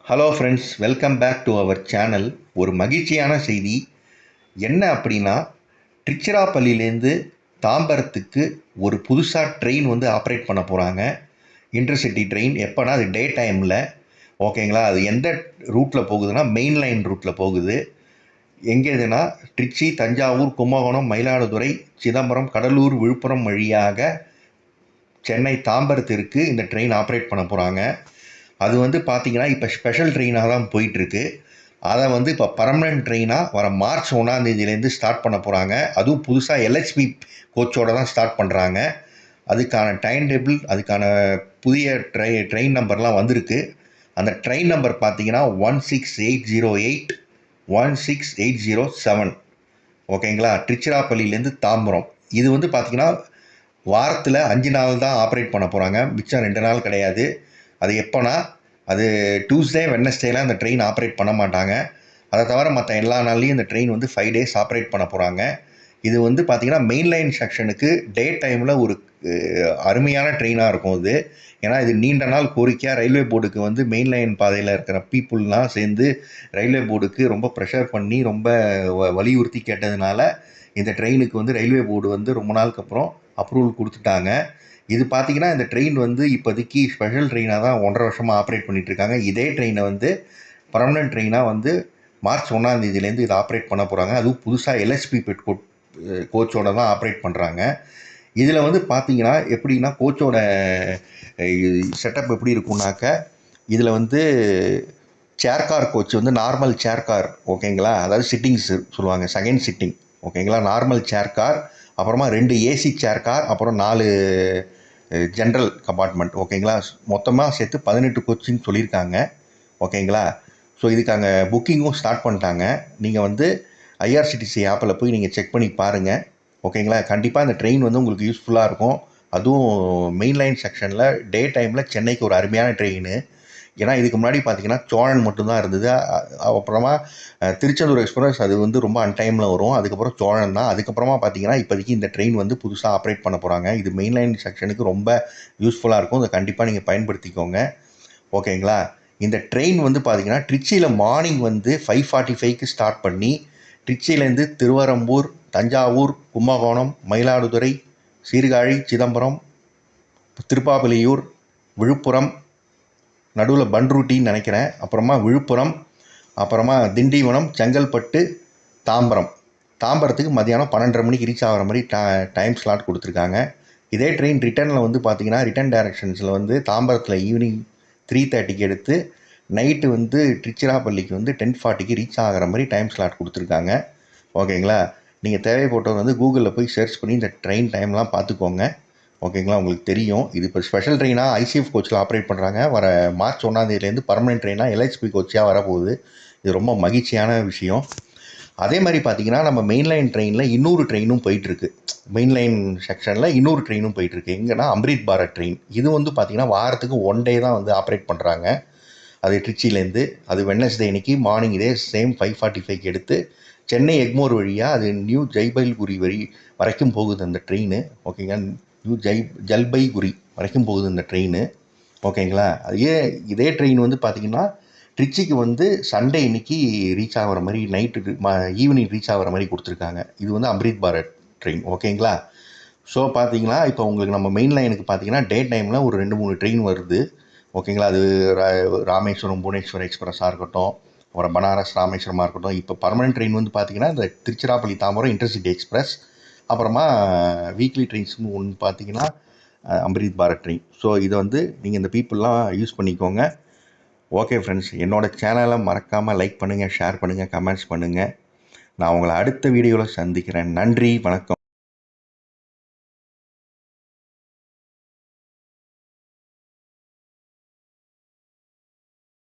Hello friends, welcome back to our channel. ஒரு மகிழ்ச்சியான செய்தி என்ன அப்படின்னா, திருச்சிராப்பள்ளியிலேருந்து தாம்பரத்துக்கு ஒரு புதுசாக ட்ரெயின் வந்து ஆப்ரேட் பண்ண போகிறாங்க. Intercity train. எப்போனா அது டே டைமில். ஓகேங்களா? அது எந்த ரூட்டில் போகுதுன்னா மெயின் லைன் ரூட்டில் போகுது. எங்கே இதுனா திருச்சி, தஞ்சாவூர், கும்பகோணம், மயிலாடுதுறை, சிதம்பரம், கடலூர், விழுப்புரம் வழியாக சென்னை தாம்பரத்திற்கு இந்த ட்ரெயின் ஆப்ரேட் பண்ண போகிறாங்க. அது வந்து பார்த்திங்கன்னா இப்போ ஸ்பெஷல் ட்ரெயினாக தான் போயிட்டுருக்கு. அதை வந்து இப்போ பர்மனெண்ட் ட்ரெயினாக வர மார்ச் 1 ஸ்டார்ட் பண்ண போகிறாங்க. அதுவும் புதுசாக எல்ஹெச்பி கோச்சோடு தான் ஸ்டார்ட் பண்ணுறாங்க. அதுக்கான டைம் டேபிள், அதுக்கான புதிய ட்ரெயின் நம்பர்லாம் வந்திருக்கு. அந்த ட்ரெயின் நம்பர் பார்த்தீங்கன்னா 16808, 16807. ஓகேங்களா? திருச்சிராப்பள்ளியிலேருந்து தாம்பரம். இது வந்து பார்த்திங்கன்னா வாரத்தில் 5 நாள் தான் ஆப்ரேட் பண்ண போகிறாங்க. மிச்சம் 2 நாள் கிடையாது. அது எப்போனா அது டியூஸ்டே, வெட்னஸ்டேலாம் அந்த ட்ரெயின் ஆப்ரேட் பண்ண மாட்டாங்க. அதை தவிர மற்ற எல்லா நாள்லேயும் இந்த ட்ரெயின் வந்து 5 டேஸ் ஆப்ரேட் பண்ண போகிறாங்க. இது வந்து பார்த்திங்கன்னா மெயின் லைன் செக்ஷனுக்கு டே டைமில் ஒரு அருமையான ட்ரெயினாக இருக்கும் இது. ஏன்னா இது நீண்ட நாள் கோரிக்கையாக ரயில்வே போர்டுக்கு வந்து மெயின் லைன் பாதையில் இருக்கிற பீப்புளெலாம் சேர்ந்து ரயில்வே போர்டுக்கு ரொம்ப ப்ரெஷர் பண்ணி ரொம்ப வலியுறுத்தி கேட்டதுனால இந்த ட்ரெயினுக்கு வந்து ரயில்வே போர்டு வந்து ரொம்ப நாளுக்கு அப்புறம் அப்ரூவல் கொடுத்துட்டாங்க. இது பார்த்திங்கன்னா இந்த ட்ரெயின் வந்து இப்போதைக்கு ஸ்பெஷல் ட்ரெயினாக தான் 1.5 வருஷமாக ஆப்ரேட் பண்ணிகிட்ருக்காங்க. இதே ட்ரெயினை வந்து பர்மனெண்ட் ட்ரெயினாக வந்து மார்ச் 1 இதை ஆப்ரேட் பண்ண போகிறாங்க. அதுவும் புதுசாக எல்ஹெச்பி பெட் கோச்சோட தான் ஆப்ரேட் பண்ணுறாங்க. இதில் வந்து பார்த்திங்கன்னா எப்படின்னா கோச்சோட செட்டப் எப்படி இருக்குன்னாக்க, இதில் வந்து சேர்கார் கோச் வந்து நார்மல் சேர்கார். ஓகேங்களா? அதாவது சிட்டிங்ஸ் சொல்லுவாங்க, செகண்ட் சிட்டிங். ஓகேங்களா? நார்மல் சேர்கார், அப்புறமா 2 ஏசி சேர்கார், அப்புறம் 4 ஜென்ரல் கம்பார்ட்மெண்ட். ஓகேங்களா? மொத்தமாக சேர்த்து 18 கோச்சின்னு சொல்லியிருக்காங்க. ஓகேங்களா? ஸோ இதுக்கான புக்கிங்கும் ஸ்டார்ட் பண்ணிட்டாங்க. நீங்கள் வந்து ஐஆர்சிடிசி ஆப்பில் போய் நீங்கள் செக் பண்ணி பாருங்கள். ஓகேங்களா? கண்டிப்பாக இந்த ட்ரெயின் வந்து உங்களுக்கு யூஸ்ஃபுல்லாக இருக்கும். அதுவும் மெயின் லைன் செக்ஷனில் டே டைமில் சென்னைக்கு ஒரு அருமையான ட்ரெயின். ஏன்னா இதுக்கு முன்னாடி பார்த்தீங்கன்னா சோழன் மட்டும்தான் இருந்தது. அப்புறமா திருச்செந்தூர் எக்ஸ்பிரஸ் அது வந்து ரொம்ப அன்டைமில் வரும். அதுக்கப்புறம் சோழன் தான். அதுக்கப்புறமா பார்த்தீங்கன்னா இப்போதைக்கு இந்த ட்ரெயின் வந்து புதுசாக ஆப்ரேட் பண்ண போகிறாங்க. இது மெயின் லைன் செக்ஷனுக்கு ரொம்ப யூஸ்ஃபுல்லாக இருக்கும். அதை கண்டிப்பாக நீங்கள் பயன்படுத்திக்கோங்க. ஓகேங்களா? இந்த ட்ரெயின் வந்து பார்த்தீங்கன்னா திருச்சியில் மார்னிங் வந்து 5:45க்கு ஸ்டார்ட் பண்ணி திருச்சியிலேருந்து திருவரம்பூர், தஞ்சாவூர், கும்பகோணம், மயிலாடுதுறை, சீர்காழி, சிதம்பரம், திருப்பாப்புலியூர், விழுப்புரம், நடுவில் பன்ருட்டின்னு நினைக்கிறேன், அப்புறமா விழுப்புரம், அப்புறமா திண்டிவனம், செங்கல்பட்டு, தாம்பரத்துக்கு மதியானம் 12:30 மணிக்கு ரீச் ஆகிற மாதிரி டைம் ஸ்லாட் கொடுத்துருக்காங்க. இதே ட்ரெயின் ரிட்டர்னில் வந்து பார்த்திங்கன்னா ரிட்டர்ன் டைரக்ஷன்ஸில் வந்து தாம்பரத்தில் ஈவினிங் 3:30க்கு எடுத்து நைட்டு வந்து திருச்சிராப்பள்ளிக்கு வந்து 10:40க்கு ரீச் ஆகிற மாதிரி டைம் ஸ்லாட் கொடுத்துருக்காங்க. ஓகேங்களா? நீங்கள் தேவைப்பட்டவர் வந்து கூகுளில் போய் சர்ச் பண்ணி இந்த ட்ரெயின் டைம்லாம் பார்த்துக்கோங்க. ஓகேங்களா? உங்களுக்கு தெரியும். இது இப்போ ஸ்பெஷல் ட்ரெயினாக ஐசிஎஃப் கோச்சில் ஆப்ரேட் பண்ணுறாங்க. வர மார்ச் 1 பர்மனெண்ட் ட்ரெயினாக எல்ஹெச்பி கோச்சியாக வரப்போகுது. இது ரொம்ப மகிழ்ச்சியான விஷயம். அதே மாதிரி பார்த்திங்கன்னா நம்ம மெயின் லைன் ட்ரெயினில் இன்னொரு ட்ரெயினும் போயிட்டுருக்கு. மெயின் லைன் செக்ஷனில் இன்னொரு ட்ரெயினும் போயிட்டுருக்கு. எங்கன்னா அம்ரித் பாரத் ட்ரெயின். இது வந்து பார்த்திங்கன்னா வாரத்துக்கு 1 டே தான் வந்து ஆப்ரேட் பண்ணுறாங்க. அது திருச்சியிலேருந்து அது வெட்னஸ்டே அன்னைக்கு மார்னிங் இதே சேம் 5:45க்கு எடுத்து சென்னை எக்மோர் வழியாக அது நியூ ஜல்பைகுரி வரைக்கும் போகுது அந்த ட்ரெயின். ஓகேங்க? நியூ ஜல்பைகுரி வரைக்கும் போகுது இந்த ட்ரெயின். ஓகேங்களா? இதே ட்ரெயின் வந்து பார்த்திங்கன்னா திருச்சிக்கு வந்து சண்டே இன்னைக்கு ரீச் ஆகிற மாதிரி நைட்டு ஈவினிங் ரீச் ஆகிற மாதிரி கொடுத்துருக்காங்க. இது வந்து அம்ரித் பாரத் ட்ரெயின். ஓகேங்களா? ஸோ பார்த்தீங்கன்னா இப்போ உங்களுக்கு நம்ம மெயின் லைனுக்கு பார்த்தீங்கன்னா டே டைமில் ஒரு 2-3 ட்ரெயின் வருது. ஓகேங்களா? அது ராமேஸ்வரம் புவனேஸ்வர் எக்ஸ்பிரஸாக இருக்கட்டும், அப்புறம் பனாரஸ் ராமேஸ்வரமாக இருக்கட்டும். இப்போ பர்மனெண்ட் ட்ரெயின் வந்து பார்த்திங்கன்னா இந்த திருச்சிராப்பள்ளி தாம்பரம் இன்டர்சிட்டி எக்ஸ்பிரஸ், அப்புறமா வீக்லி ட்ரெயின்ஸ்னு ஒன்று பார்த்திங்கன்னா அம்ரித் பாரத் ட்ரெயின். ஸோ இதை வந்து நீங்கள் இந்த பீப்புளெலாம் யூஸ் பண்ணிக்கோங்க. ஓகே ஃப்ரெண்ட்ஸ், என்னோடய சேனலை மறக்காமல் லைக் பண்ணுங்கள், ஷேர் பண்ணுங்கள், கமெண்ட்ஸ் பண்ணுங்கள். நான் உங்களை அடுத்த வீடியோவில் சந்திக்கிறேன். நன்றி, வணக்கம்.